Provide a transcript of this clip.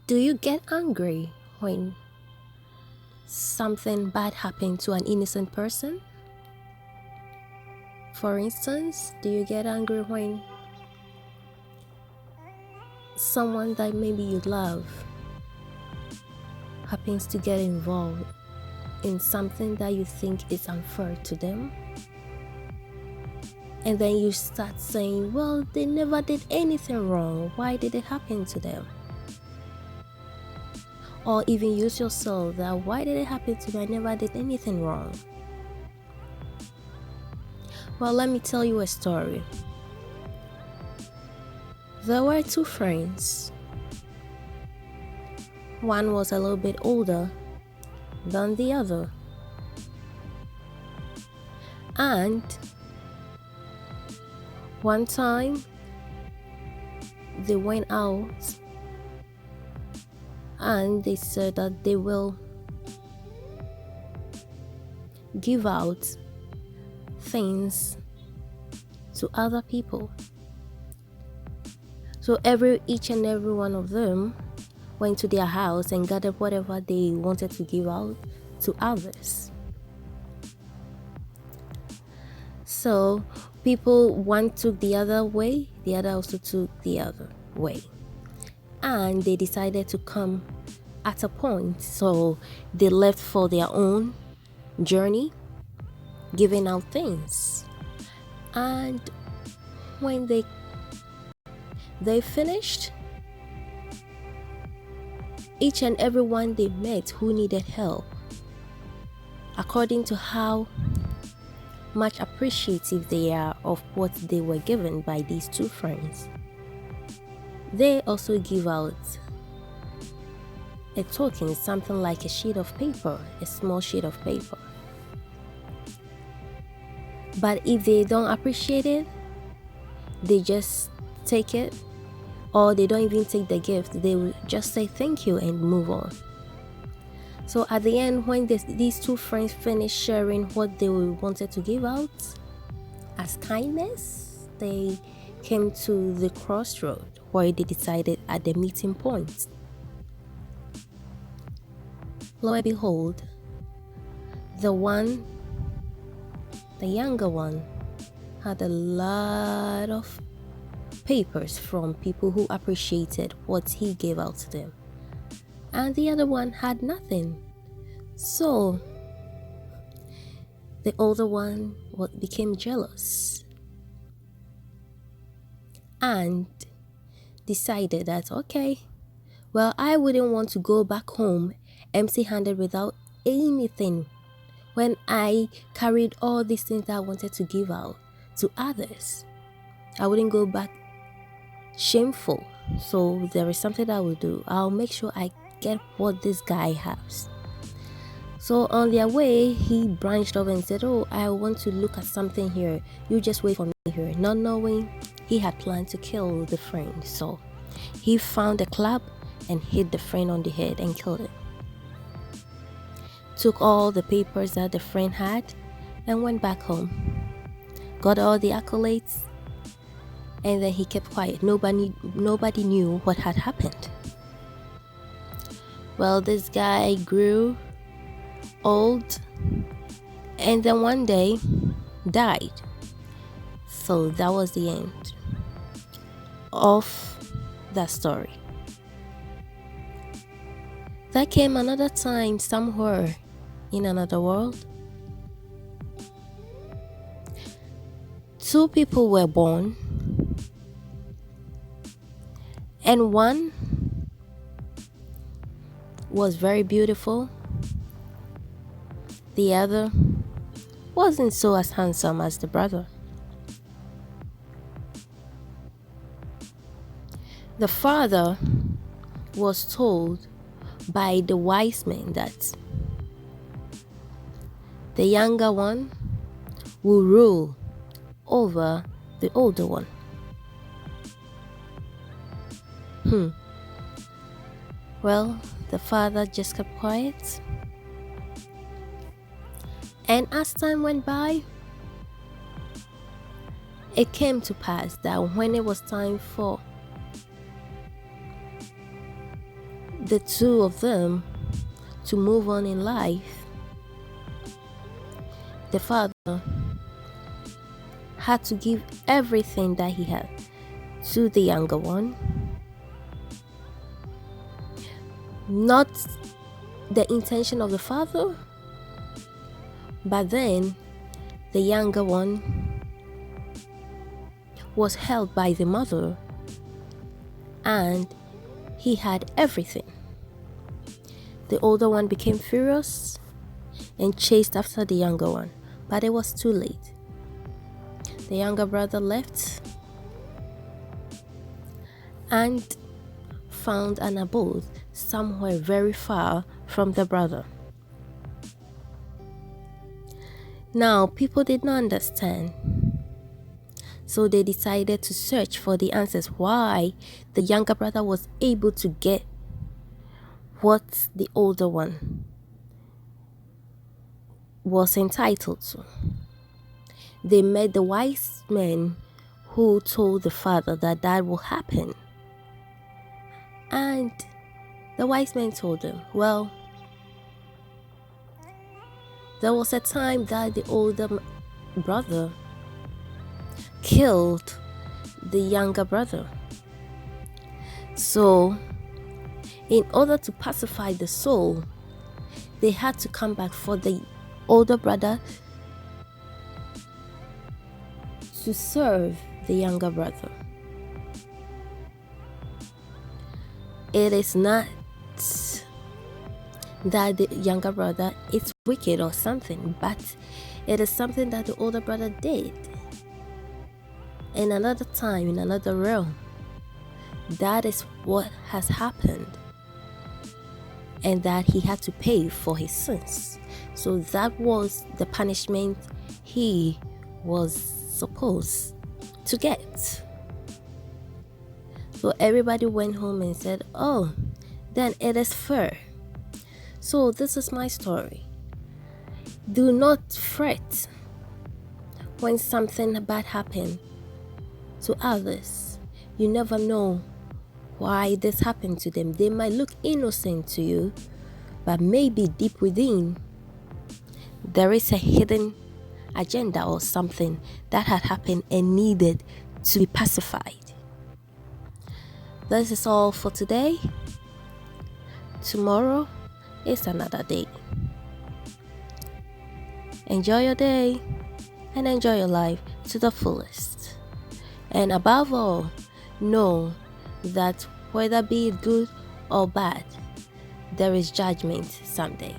Do you get angry when something bad happened to an innocent person? For instance, do you get angry when someone that maybe you love happens to get involved in something that you think is unfair to them? And then you start saying, well, they never did anything wrong. Why did it happen to them? Or even use yourself that, why did it happen to me? I never did anything wrong. Well, let me tell you a story. There were two friends. One was a little bit older than the other. And one time they went out and they said that they will give out things to other people. So each and every one of them went to their house and gathered whatever they wanted to give out to others. So people, one took the other way, the other also took the other way. And they decided to come at a point. So they left for their own journey, giving out things. And when they finished, each and every one they met who needed help, according to how much appreciative they are of what they were given by these two friends, they also give out a token, something like a sheet of paper, a small sheet of paper. But if they don't appreciate it, they just take it, or they don't even take the gift. They will just say thank you and move on. So at the end, when these two friends finished sharing what they wanted to give out as kindness, they came to the crossroad where they decided at the meeting point. Lo and behold, the younger one, had a lot of papers from people who appreciated what he gave out to them, and the other one had nothing. So the older one became jealous and decided that, okay, well, I wouldn't want to go back home empty-handed without anything when I carried all these things that I wanted to give out to others. I wouldn't go back shameful. So there is something I will do. I'll make sure I get what this guy has. So on their way, he branched off and said, oh, I want to look at something here. You just wait for me here. Not knowing he had planned to kill the friend. So he found a club and hit the friend on the head and killed it. Took all the papers that the friend had and went back home. Got all the accolades, and then he kept quiet. Nobody knew what had happened. Well, this guy grew old and then one day died. So that was the end of that story. There came another time somewhere in another world. Two people were born, and one was very beautiful. The other wasn't so as handsome as the brother. The father was told by the wise men that the younger one will rule over the older one. Well, the father just kept quiet. And as time went by, it came to pass that when it was time for the two of them to move on in life, the father had to give everything that he had to the younger one. Not the intention of the father, but then the younger one was held by the mother and he had everything. The older one became furious and chased after the younger one, but it was too late. The younger brother left and found an abode somewhere very far from the brother. Now, people did not understand, so they decided to search for the answers why the younger brother was able to get what the older one was entitled to. They met the wise men who told the father that that will happen. And the wise men told him, well, there was a time that the older brother killed the younger brother. So, in order to pacify the soul, they had to come back for the older brother to serve the younger brother. It is not that the younger brother is wicked or something, but it is something that the older brother did in another time, in another realm. That is what has happened, and that he had to pay for his sins. So that was the punishment he was supposed to get. So everybody went home and said, oh, then it is fair. So this is my story. Do not fret when something bad happens to others. You never know why this happened to them. They might look innocent to you, but maybe deep within there is a hidden agenda or something that had happened and needed to be pacified. This is all for today. Tomorrow is another day. Enjoy your day and enjoy your life to the fullest. And above all, know that whether be it good or bad, there is judgment someday.